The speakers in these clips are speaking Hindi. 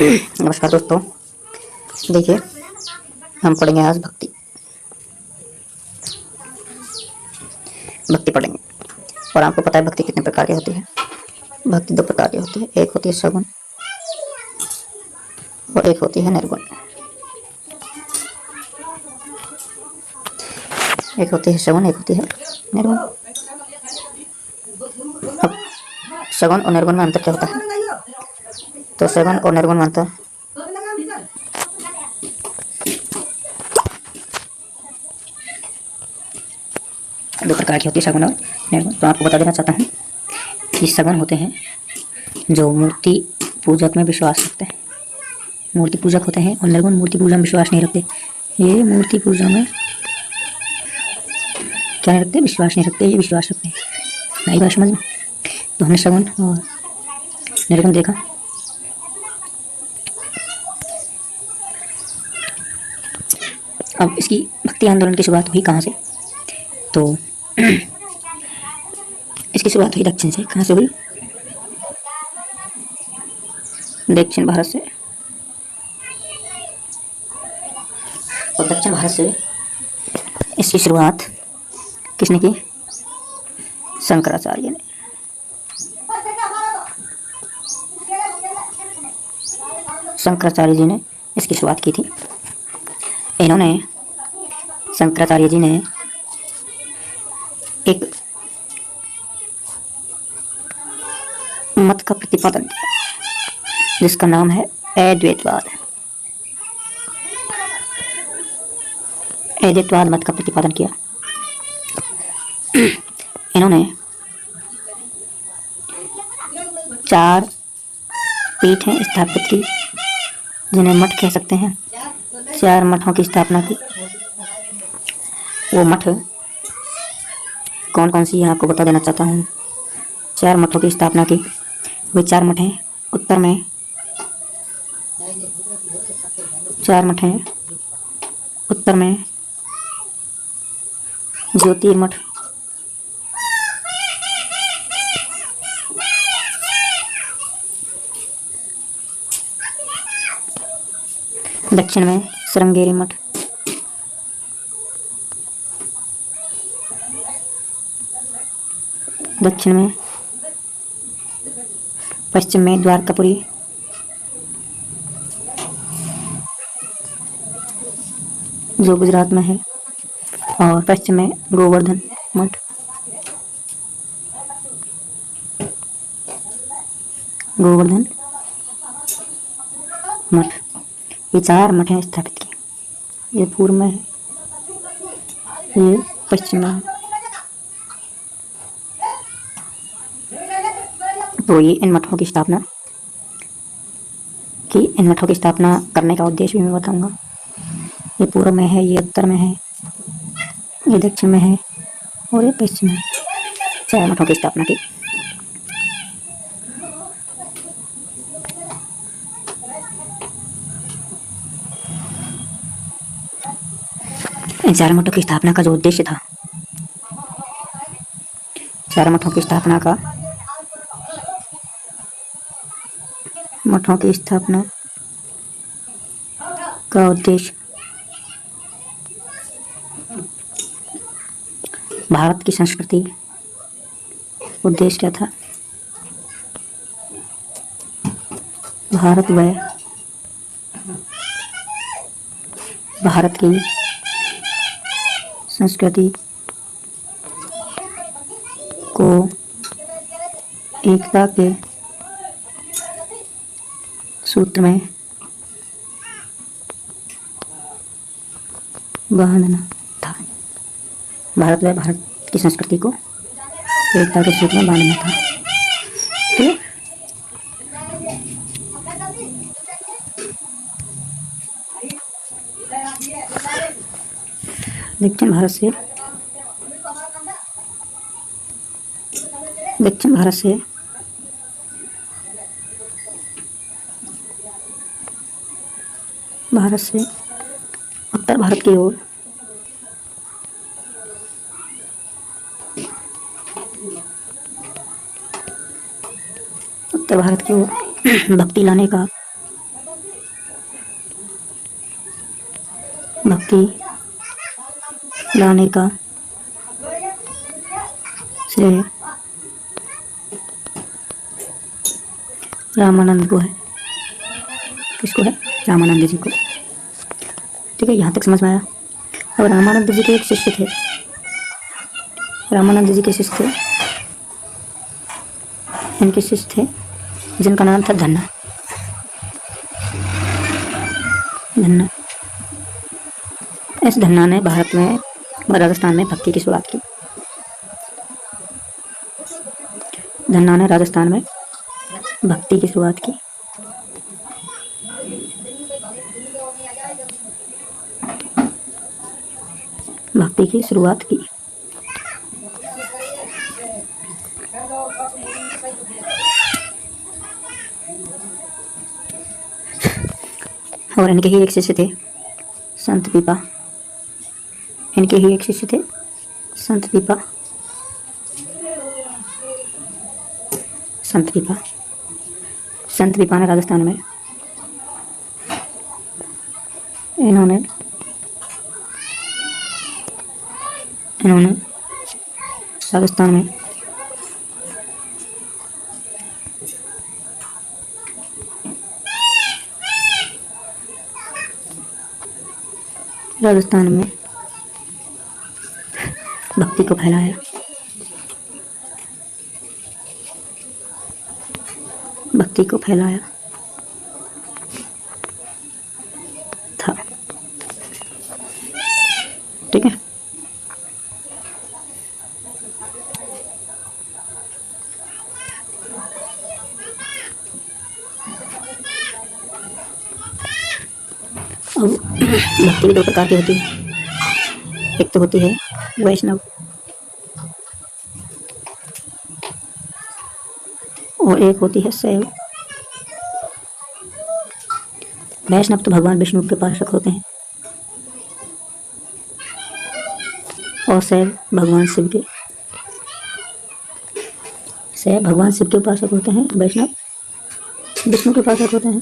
नमस्कार दोस्तों, देखिए हम पढ़ेंगे आज भक्ति। भक्ति पढ़ेंगे और आपको पता है भक्ति कितने प्रकार की होती है। भक्ति दो प्रकार की होती है, एक होती है सगुण और एक होती है निर्गुण। एक होती है सगुण, एक होती है निर्गुण। अब सगुण और निर्गुण में अंतर क्या होता है? तो सगुण और निर्गुण में अंतर दो प्रकार की होती है, सगुण और निर्गुण। तो आपको बता देना चाहता हूँ कि सगुण होते हैं जो मूर्ति पूजक में विश्वास रखते हैं, मूर्ति पूजक होते हैं, और निर्गुण मूर्ति पूजा में विश्वास नहीं रखते। ये मूर्ति पूजा में क्या नहीं रखते? विश्वास नहीं रखते, ये विश्वास रखते हैं। नई बात समझ में? तो हमने सगुण और निर्गुण देखा। अब इसकी भक्ति आंदोलन की शुरुआत हुई कहाँ से? तो इसकी शुरुआत हुई दक्षिण से। कहाँ से हुई? दक्षिण भारत से। और दक्षिण भारत से इसकी शुरुआत किसने की? शंकराचार्य ने। शंकराचार्य जी ने इसकी शुरुआत की थी। इन्होंने, शंकराचार्य जी ने एक मत का प्रतिपादन किया जिसका नाम है अद्वैतवाद। अद्वैतवाद मत का प्रतिपादन किया। इन्होंने 4 पीठें स्थापित की जिन्हें मठ कह सकते हैं। 4 मठों की स्थापना की। वो मठ कौन कौन सी है आपको बता देना चाहता हूँ। 4 मठों की स्थापना की। वे 4 मठ हैं उत्तर में। 4 मठ हैं उत्तर में। ज्योतिर्मठ, दक्षिण में श्रृंगेरी मठ, दक्षिण में, पश्चिम में द्वारकापुरी, जो गुजरात में है, और पश्चिम में गोवर्धन मठ। गोवर्धन मठ, ये 4 मठ हैं स्थापित किए। ये पूर्व में है, ये पश्चिम में है। तो ये इन मठों की स्थापना की। इन मठों की स्थापना करने का उद्देश्य भी मैं बताऊंगा। ये पूर्व में है, ये उत्तर में है, ये दक्षिण में है और ये पश्चिम में है। 4 मठों की स्थापना की। इन 4 मठों की स्थापना का जो उद्देश्य था, 4 मठों की स्थापना का उद्देश्य भारत की संस्कृति। उद्देश्य क्या था? भारत व भारत की संस्कृति को एकता के सूत्र में बांधना था। भारत व भारत की संस्कृति को एकता के सूत्र में बांधना था। तो दक्षिण भारत से उत्तर भारत की ओर भक्ति लाने का भक्ति लाने का श्रेय रामानंद को है। किसको है? रामानंद जी को। ठीक है, यहाँ तक समझ में आया। अब रामानंद जी के एक शिष्य थे। रामानंद जी के शिष्य थे, इनके शिष्य थे जिनका नाम था धन्ना। धन्ना, इस धन्ना ने भारत में, राजस्थान में भक्ति की शुरुआत की। धन्ना ने राजस्थान में भक्ति की शुरुआत की। भक्ति की शुरुआत की। और इनके ही एक शिष्य थे संत पीपा। इनके ही एक शिष्य थे संत पीपा। संत पीपा, संत पीपा ने राजस्थान में, इन्होंने राजस्थान में भक्ति को फैलाया। भक्ति को फैलाया था। ठीक है, अब भक्ति भी दो प्रकार की होती है। एक तो होती है वैष्णव और एक होती है शैव। वैष्णव तो भगवान विष्णु के उपासक होते हैं और शैव भगवान शिव के उपासक होते हैं। वैष्णव विष्णु के उपासक होते हैं।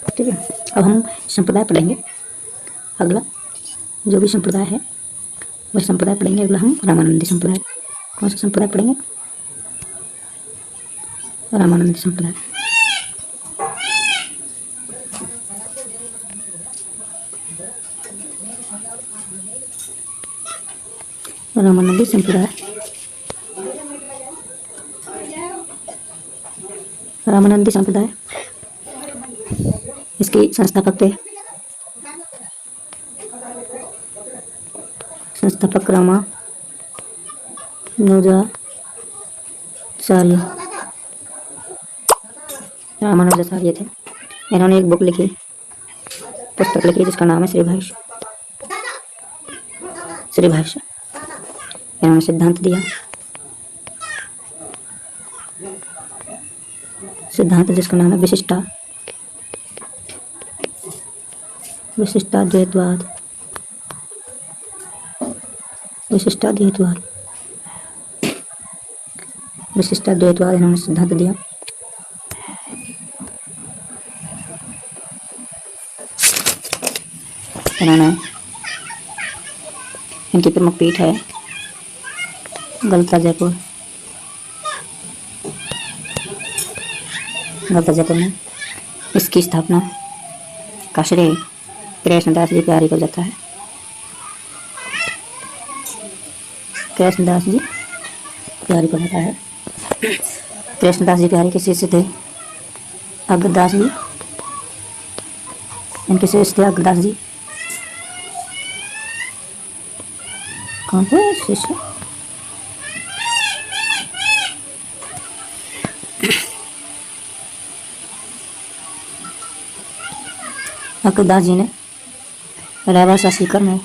ठीक है, अब हम संप्रदाय पढ़ेंगे। अगला जो भी संप्रदाय है वह संप्रदाय पढ़ेंगे। अगला हम रामानंदी संप्रदाय। कौन सा संप्रदाय पढ़ेंगे? रामानंदी संप्रदाय। रामानंदी संप्रदाय। रामानंदी संप्रदाय, इसके संस्थापक थे रामानुजाचार्य थे। इन्होंने एक बुक लिखी, पुस्तक लिखी जिसका नाम है श्री भाष्य। इन्होंने सिद्धांत दिया, सिद्धांत जिसका नाम है विशिष्टाद्वैतवाद। विशिष्टाद्वैतवाद इन्होंने सिद्धांत दिया। इनकी प्रमुख पीठ है गलता जयपुर। में इसकी स्थापना का श्रेय कृष्णदास जी प्यारी को जाता है। कृष्णदास जी प्यारी को जाता है। कृष्णदास जी प्यारी के शिष्य थे अग्रदास जी। इनके शिष्य थे अग्रदास जी। कौन थे शिष्य? अग्रदास जी ने रेवासा सीकर में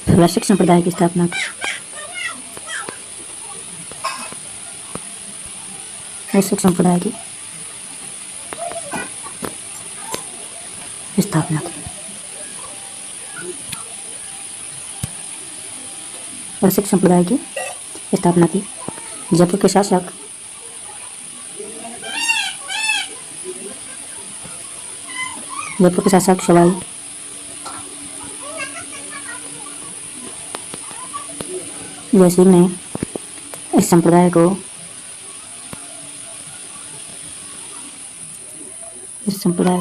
वैश्विक संप्रदाय की स्थापना की। वैश्विक संप्रदाय की स्थापना की। वैश्विक संप्रदाय की स्थापना की। जयपुर के शासक जयपुर के शासक सवाई जयसिंह ने इस संप्रदाय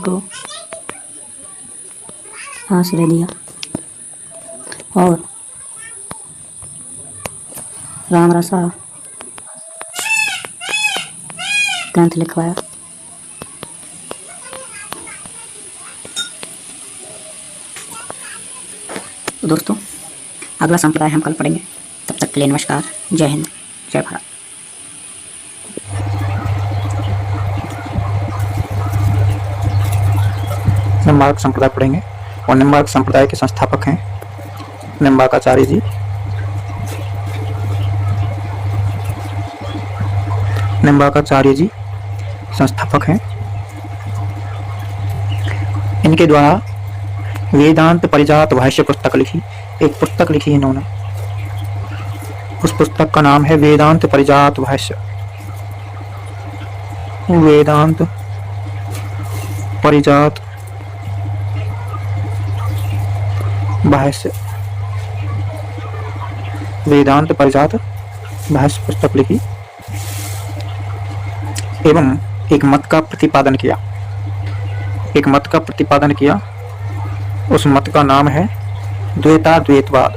को आश्रय दिया और रामरसा ग्रंथ लिखवाया। तो दोस्तों, अगला संप्रदाय हम कल पढ़ेंगे। तब तक के लिए नमस्कार। जय हिंद, जय भारत। निम्बार्क संप्रदाय पढ़ेंगे और निम्बार्क संप्रदाय के संस्थापक हैं निम्बार्काचार्य जी। निम्बार्काचार्य जी संस्थापक हैं। इनके द्वारा वेदांत परिजात भाष्य पुस्तक लिखी, एक पुस्तक लिखी इन्होंने। उस पुस्तक का नाम है वेदांत परिजात भाष्य। वेदांत परिजात भाष्य, वेदांत परिजात भाष्य पुस्तक लिखी एवं एक मत का प्रतिपादन किया। एक मत का प्रतिपादन किया, उस मत का नाम है द्वैताद्वैतवाद।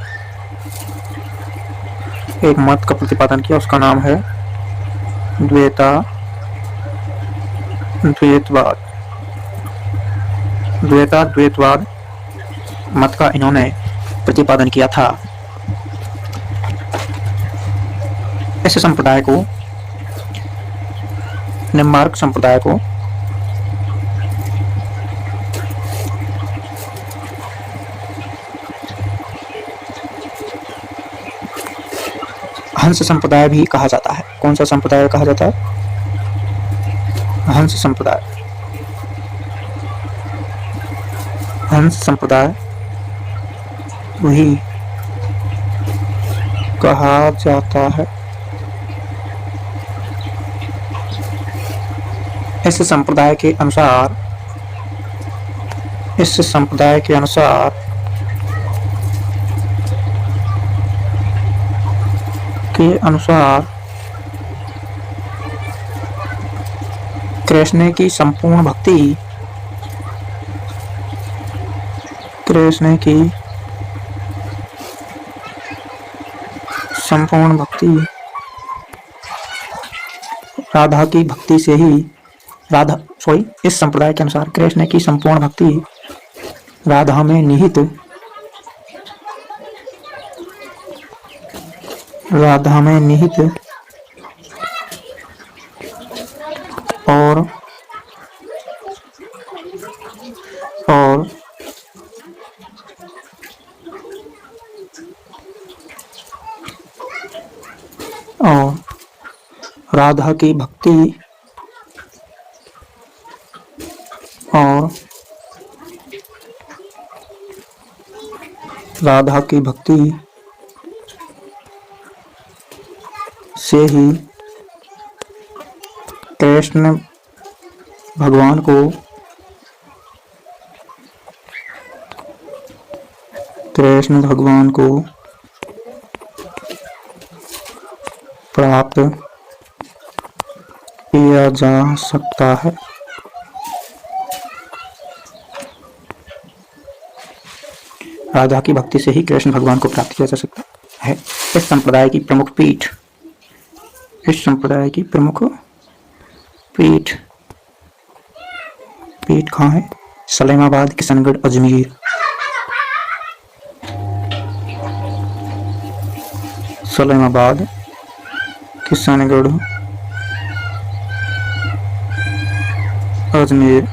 एक मत का प्रतिपादन किया, उसका नाम है द्वैताद्वैतवाद। द्वैताद्वैतवाद मत का इन्होंने प्रतिपादन किया था। इस संप्रदाय को, निम्बार्क संप्रदाय को हंस संप्रदाय भी कहा जाता है। कौन सा संप्रदाय कहा जाता है? हंस संप्रदाय। हंस संप्रदाय भी कहा जाता है। इस संप्रदाय के अनुसार कृष्ण की संपूर्ण भक्ति, कृष्ण की संपूर्ण भक्ति राधा की भक्ति से ही इस संप्रदाय के अनुसार कृष्ण की संपूर्ण भक्ति राधा में निहित और राधा की भक्ति और राधा की भक्ति से ही कृष्ण भगवान को प्राप्त किया जा सकता है। राधा की भक्ति से ही कृष्ण भगवान को प्राप्त किया जा सकता है। इस संप्रदाय की प्रमुख पीठ कहाँ है? सलेमाबाद, किशनगढ़, अजमेर। सलेमाबाद, किशनगढ़, अजमेर।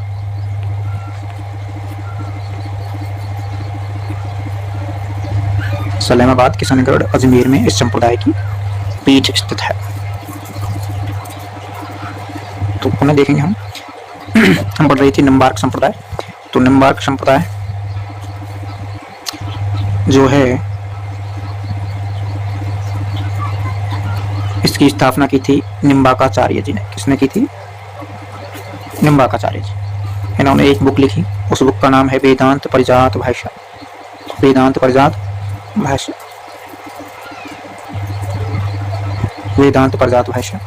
सलेमाबाद, किशनगढ़, अजमेर में इस संप्रदाय की पीठ स्थित है। तो पुनः देखेंगे हम पढ़ रही थी निम्बार्क संप्रदाय। तो निम्बार्क संप्रदाय जो है, इसकी स्थापना की थी निम्बार्काचार्य जी ने। किसने की थी? निम्बार्काचार्य जी। इन्होंने एक बुक लिखी, उस बुक का नाम है वेदांत परिजात भाष्य। वेदांत परिजात भाष्य, वेदांत परिजात भाष्य।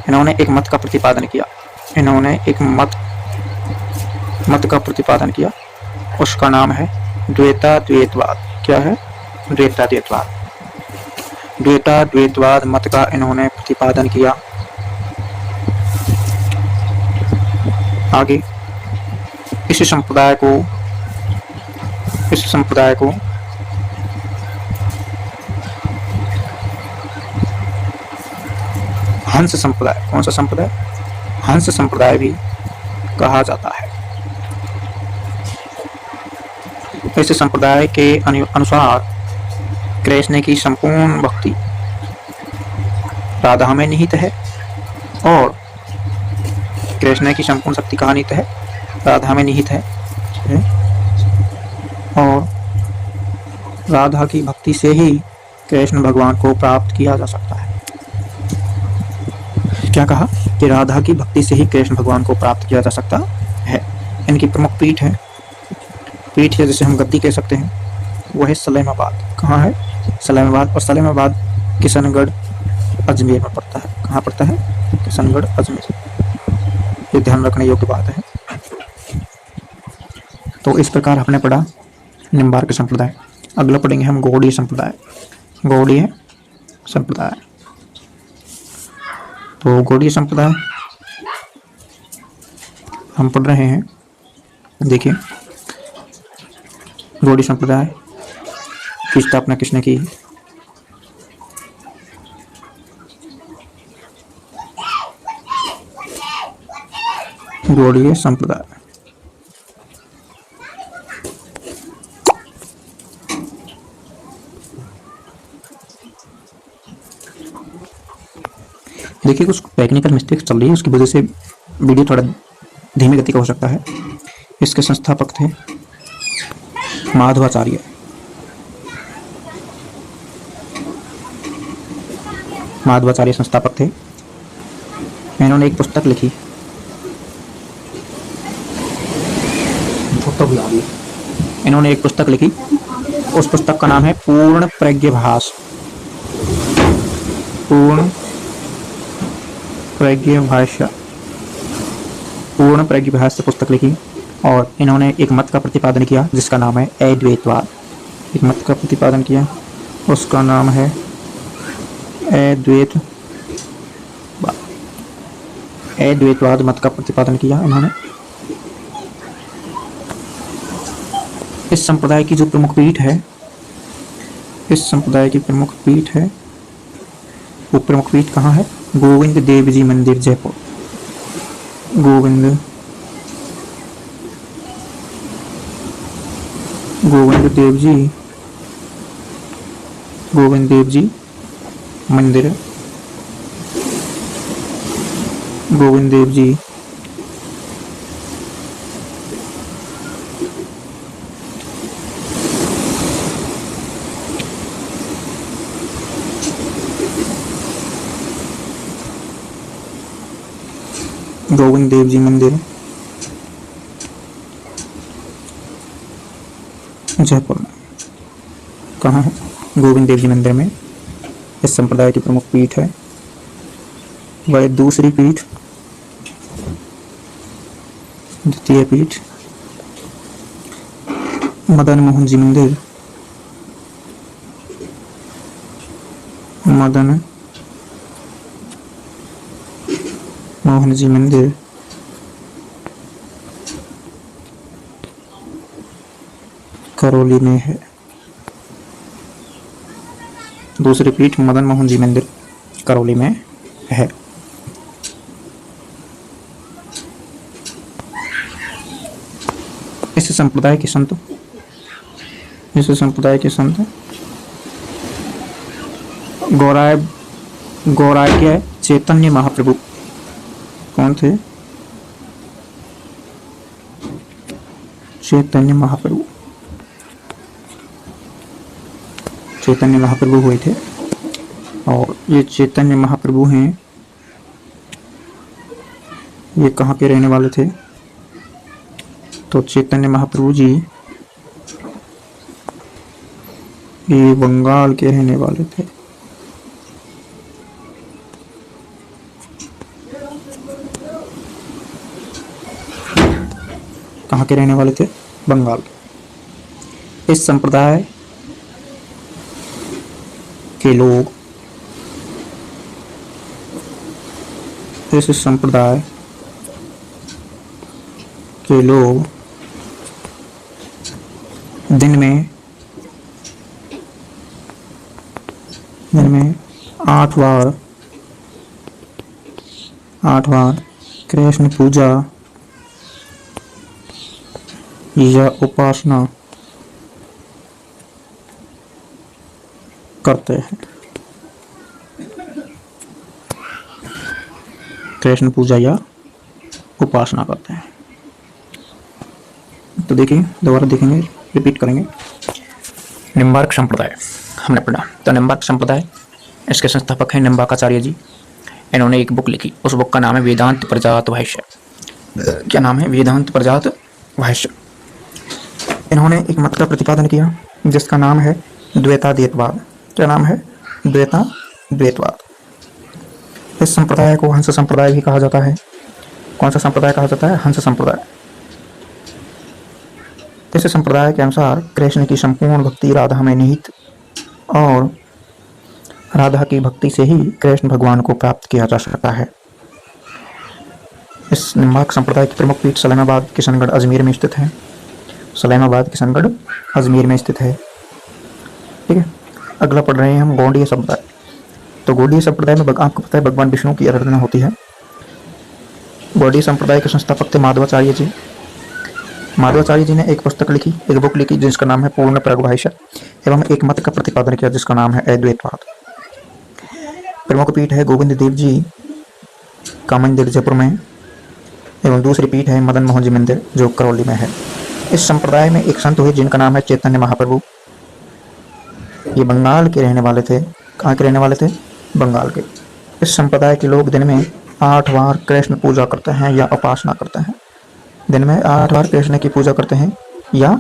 इन्होंने एक मत का प्रतिपादन किया, इन्होंने एक मत का प्रतिपादन किया, उसका नाम है द्वैताद्वैतवाद। क्या है? द्वैताद्वैतवाद। द्वैताद्वैतवाद मत का इन्होंने प्रतिपादन किया। आगे इस संप्रदाय को हंस संप्रदाय, कौन सा संप्रदाय? हंस संप्रदाय भी कहा जाता है। इस संप्रदाय के अनुसार कृष्ण की संपूर्ण भक्ति राधा में निहित है और कृष्ण की संपूर्ण शक्ति कहाँ निहित है? राधा में निहित है। और राधा की भक्ति से ही कृष्ण भगवान को प्राप्त किया जा सकता है। क्या कहा? कि राधा की भक्ति से ही कृष्ण भगवान को प्राप्त किया जा सकता है। इनकी प्रमुख पीठ है, जिसे हम गद्दी कह सकते हैं, वह है सलेमाबाद। कहाँ है? सलेमाबाद। और सलेमाबाद किशनगढ़ अजमेर में पड़ता है। कहाँ पड़ता है? किशनगढ़ अजमेर। ये ध्यान रखने योग्य बात है। तो इस प्रकार हमने पढ़ा निम्बार्क संप्रदाय। अगला पढ़ेंगे हम गौड़ीय संप्रदाय। गौड़ीय संप्रदाय, तो गौड़ीय संप्रदाय हम पढ़ रहे हैं। देखिए, गौड़ीय संप्रदाय की स्थापना किसने की? गौड़ीय संप्रदाय देखिए, कुछ टेक्निकल मिस्टेक्स चल रही है, उसकी वजह से वीडियो थोड़ा धीमी गति का हो सकता है। इसके संस्थापक थे माधवाचार्य। माधवाचार्य संस्थापक थे। इन्होंने एक पुस्तक लिखी, इन्होंने एक पुस्तक लिखी, उस पुस्तक का नाम है पूर्ण प्रज्ञभास। पूर्ण प्रज्ञभाष्य, पूर्ण प्रज्ञभाष्य पुस्तक लिखी और इन्होंने एक मत का प्रतिपादन किया जिसका नाम है अद्वैतवाद। एक मत का प्रतिपादन किया, उसका नाम है अद्वैतवाद मत का प्रतिपादन किया इन्होंने। इस संप्रदाय की जो प्रमुख पीठ है, इस संप्रदाय की प्रमुख पीठ है, वो प्रमुख पीठ कहाँ है? गोविंद देव जी मंदिर, जयपुर। गोविंद देव जी मंदिर, गोविंद देव जी मंदिर जयपुर में। कहाँ है? गोविंद देव जी मंदिर में इस संप्रदाय की प्रमुख पीठ है। वह दूसरी पीठ, द्वितीय पीठ मदन मोहन जी मंदिर, मदन मोहन जी मंदिर करौली में है। दूसरी पीठ मदन मोहन जी मंदिर करौली में है। इस संप्रदाय के संत गौराय क्या है? चैतन्य महाप्रभु। कौन थे? चैतन्य महाप्रभु हुए थे। और ये चैतन्य महाप्रभु हैं, ये कहाँ के रहने वाले थे? तो चैतन्य महाप्रभु जी ये बंगाल के रहने वाले थे। कहाँ के रहने वाले थे? बंगाल के। इस संप्रदाय के लोग इस संप्रदाय के लोग दिन में 8 बार कृष्ण पूजा या उपासना करते हैं। कृष्ण पूजा या उपासना करते हैं। तो देखिए, दोबारा देखेंगे, रिपीट करेंगे। निम्बार्क संप्रदाय हमने पढ़ा। तो निम्बार्क संप्रदाय, इसके संस्थापक हैं निम्बार्काचार्य जी। इन्होंने एक बुक लिखी, उस बुक का नाम है वेदांत प्रजात भाष्य। क्या नाम है? वेदांत प्रजात भाष्य। इन्होंने एक मत का प्रतिपादन किया जिसका नाम है द्वैताद्वैतवाद। क्या नाम है? द्वैताद्वैतवाद। इस संप्रदाय को हंस संप्रदाय भी कहा जाता है। कौन सा संप्रदाय कहा जाता है? हंस संप्रदाय। इस संप्रदाय के अनुसार कृष्ण की संपूर्ण भक्ति राधा में निहित और राधा की भक्ति से ही कृष्ण भगवान को प्राप्त किया जा सकता है। इस निम्बार्क संप्रदाय की प्रमुख पीठ सलेमाबाद किशनगढ़ अजमेर में स्थित है। सलेमाबाद किशनगढ़ अजमेर में स्थित है। ठीक है, अगला पढ़ रहे हैं हम गौड़ीय संप्रदाय। तो गौड़ीय संप्रदाय में आपको पता है भगवान विष्णु की आराधना होती है। गौड़ीय संप्रदाय के संस्थापक थे माधवाचार्य जी। माधवाचार्य जी ने एक पुस्तक लिखी, एक बुक लिखी जिसका नाम है पूर्ण प्रगभाष्य, एवं एक मत का प्रतिपादन किया जिसका नाम है अद्वैतवाद। प्रमुख पीठ है गोविंद देव जी का मंदिर जयपुर में, एवं दूसरी पीठ है मदन मोहन जी मंदिर जो करौली में है। इस संप्रदाय में एक संत हुए जिनका नाम है चैतन्य महाप्रभु। ये बंगाल के रहने वाले थे। कहाँ के रहने वाले थे? बंगाल के। इस संप्रदाय के लोग दिन में 8 बार कृष्ण पूजा करते हैं या उपासना करते हैं। दिन में 8 बार कृष्ण की पूजा करते हैं या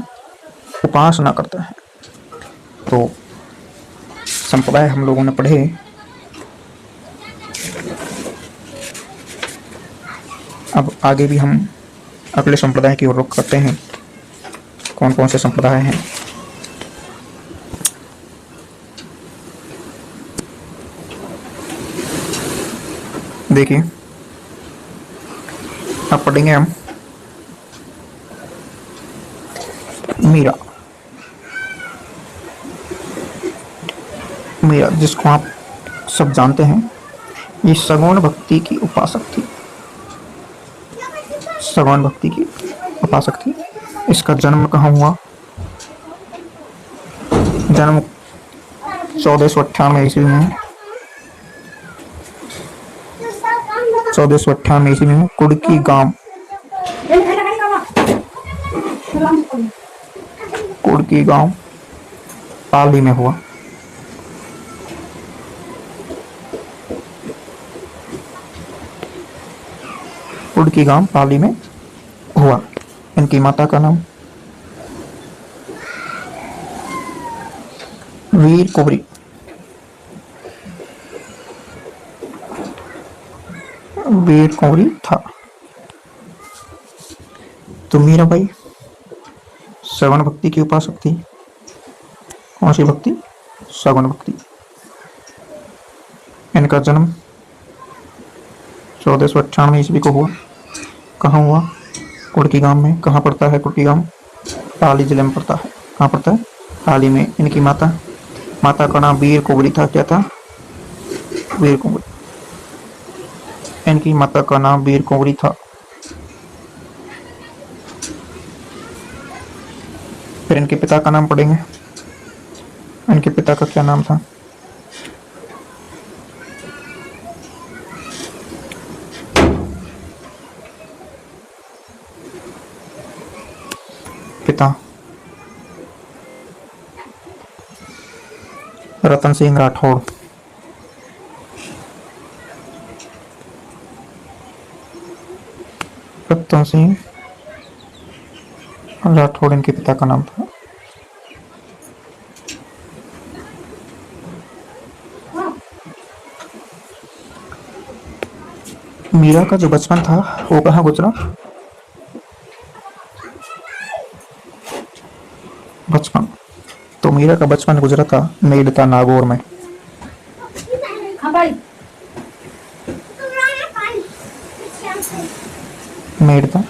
उपासना करते हैं। तो संप्रदाय हम लोगों ने पढ़े। अब आगे भी हम अगले संप्रदाय की ओर रुख करते हैं। कौन कौन से संप्रदाय हैं? देखिए, अब पढ़ेंगे हम मीरा। मीरा जिसको आप सब जानते हैं, ये सगुण भक्ति की उपासक थी। सगुण भक्ति की उपासक थी। इसका जन्म कहाँ हुआ? जन्म 1498 ईस्वी में 1498 ईस्वी में कुड़की गांव पाली में हुआ। कुड़की गांव पाली में हुआ। इनकी माता का नाम वीर कुंवरी। वीर कुंवरी था। तो मीराबाई सगुण भक्ति की उपासक थी। कौन सी भक्ति? सगुण भक्ति। इनका जन्म 1498 ईस्वी को हुआ। कहाँ हुआ? कुड़की गांव में। कहाँ पड़ता है कुड़की गांव? पाली जिले में पड़ता है। कहाँ पड़ता है? पाली में। इनकी माता का नाम वीर कुंवरी था। क्या था? वीर कुंवरी। इनकी माता का नाम वीर कुंवरी था। फिर इनके पिता का नाम पढ़ेंगे। इनके पिता का क्या नाम था? पिता रतन सिंह राठौड़। रतन सिंह राठौड़ इनके पिता का नाम था। मीरा का जो बचपन था वो कहाँ गुजरा? बचपन तो मीरा का बचपन गुजरा था मेड़ता नागौर में। मेड़ता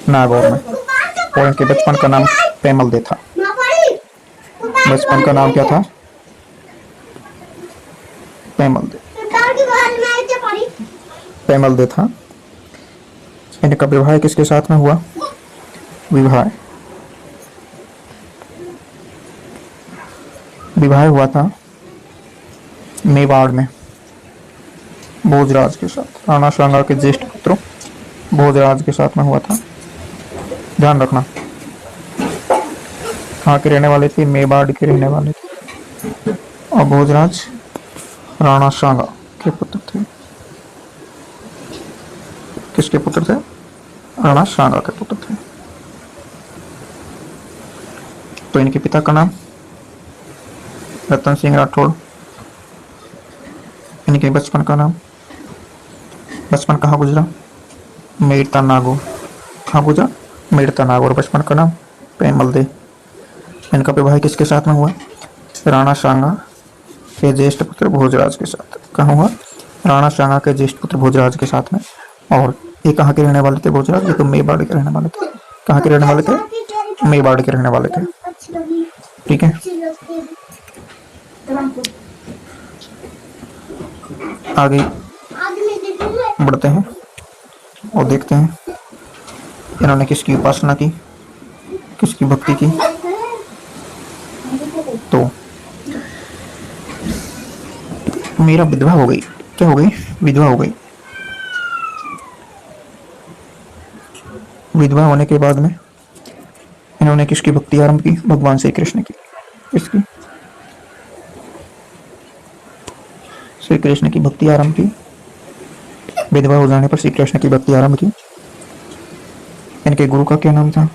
नागौर में। और इनके बचपन का नाम पेमल दे था। बचपन का नाम क्या था? पेमल दे। पेमल दे था। इनका विवाह किसके साथ में हुआ? विवाह हुआ था मेवाड़ में भोजराज के साथ। राणा सांगा के ज्येष्ठ पुत्र भोजराज के साथ में हुआ था। ध्यान रखना, कहाँ के रहने वाले थे? मेवाड़ के रहने वाले थे। और भोजराज राणा सांगा के पुत्र थे। किसके पुत्र थे? राणा सांगा के पुत्र थे। तो इनके पिता का नाम रतन सिंह राठौड़। इनके बचपन का नाम, बचपन कहाँ गुजरा? मेड़ता नागौर। कहाँ गुजरा? मेड़ता नागौर। बचपन का नाम पेमल दे। इनका विवाह किसके साथ में हुआ? राणा सांगा के ज्येष्ठ पुत्र भोजराज के साथ। कहाँ हुआ? राणा सांगा के ज्येष्ठ पुत्र भोजराज के साथ में। और ये कहाँ के रहने वाले थे भोजराज? ये तो मेवाड़ के रहने वाले थे। कहाँ के रहने वाले थे? मेवाड़ के रहने वाले थे। ठीक है, आगे बढ़ते हैं और देखते हैं इन्होंने किसकी उपासना की, किसकी भक्ति की। तो मीरा विधवा हो गई। क्या हो गई? विधवा हो गई। विधवा होने के बाद में इन्होंने किसकी भक्ति आरंभ की? भगवान श्री कृष्ण की। किसकी? श्री कृष्ण की भक्ति आरंभ की। विधवा हो जाने पर श्री कृष्ण की भक्ति आरंभ की। इनके गुरु का क्या नाम था?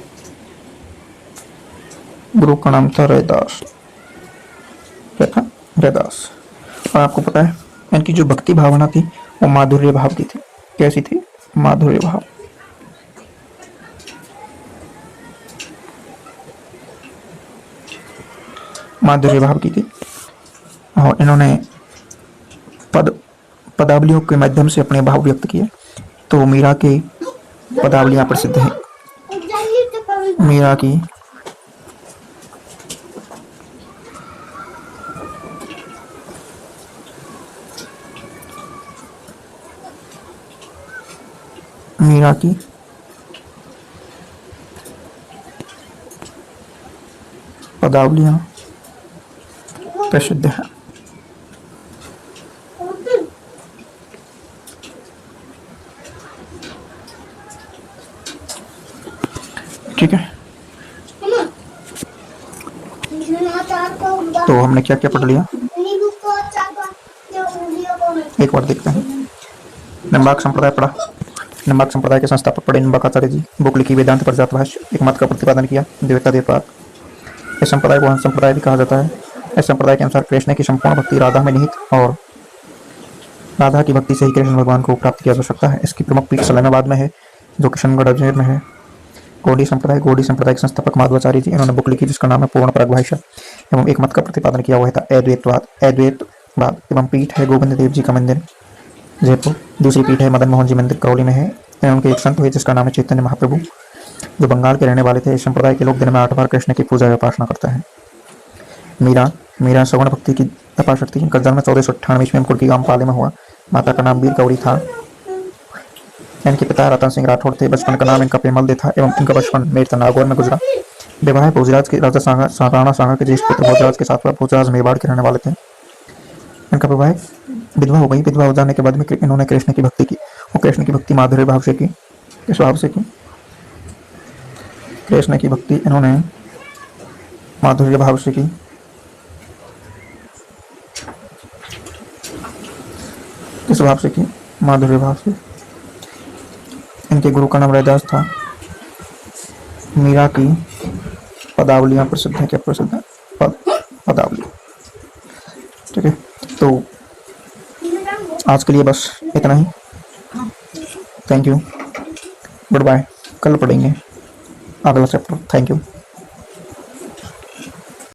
गुरु का नाम था रैदास। क्या था? रैदास। और आपको पता है इनकी जो भक्ति भावना थी वो माधुर्य भाव की थी। कैसी थी? माधुर्य भाव। माधुर्य भाव की थी। और इन्होंने पदावलियों के माध्यम से अपने भाव व्यक्त किए। तो मीरा की पदावलियां प्रसिद्ध हैं। मीरा की पदावलियां प्रसिद्ध हैं। ठीक है, तो हमने क्या क्या पढ़ लिया एक बार देखते हैं। निम्बार्क संप्रदाय पढ़ा। निम्बार्क संप्रदाय के संस्थापक पढ़े निम्बार्काचार्य जी। बुक लिखी वेदांत प्रजात भाष्य। एक मत का प्रतिपादन किया द्वैताद्वैतवाद। इस संप्रदाय को हंस संप्रदाय भी कहा जाता है। इस संप्रदाय के अनुसार कृष्ण की संपूर्ण भक्ति राधा में निहित और राधा की भक्ति से ही कृष्ण भगवान को प्राप्त किया जा सकता है। इसकी प्रमुख पीठ सलामाबाद में है जो किशनगढ़ अजमेर में है। गौड़ी संप्रदाय के संस्थापक माधवाचार्य जी। इन्होंने बुक लिखी जिसका नाम है पूर्ण परागभाष्य एवं एक मत का प्रतिपादन किया हुआ था अद्वैतवाद एवं पीठ है गोविंद देव जी का मंदिर जयपुर। दूसरी पीठ है मदन मोहन जी मंदिर करौली में है। उनके एक संत हुए जिसका नाम है चैतन्य महाप्रभु जो बंगाल के रहने वाले थे। इस संप्रदाय के लोग दिन में 8 बार कृष्ण की पूजा और उपासना करते हैं। मीरा सवर्ण भक्ति की तपाशक थी। इनका जन्म 1498 में कुर्की गांव पाले में हुआ। माता का नाम वीर गौरी था। इनके पिता रतन सिंह राठौड़ थे। बचपन का नाम इनका पेमल दे था एवं इनका बचपन मेड़ता नागौर में गुजरा। विवाह भोजराज के राजा राणा सांगा के ज्येष्ठ पुत्र भोजराज के साथ हुआ। भोजराज मेवाड़ के रहने वाले थे। इनका विवाह विधवा हो गई। विधवा हो जाने के बाद में इन्होंने कृष्ण की भक्ति की और कृष्ण की भक्ति माधुर्य भाव से की। किस भाव से की? कृष्ण की भक्ति इन्होंने माधुर्य भाव से की। किस भाव से की? माधुर्य भाव से। इनके गुरु का नाम रैदास था। मीरा की पदावलियाँ प्रसिद्ध हैं। क्या प्रसिद्ध है? पदावली। ठीक है, तो आज के लिए बस इतना ही। Thank you, goodbye. कल पढ़ेंगे अगला चैप्टर। Thank you.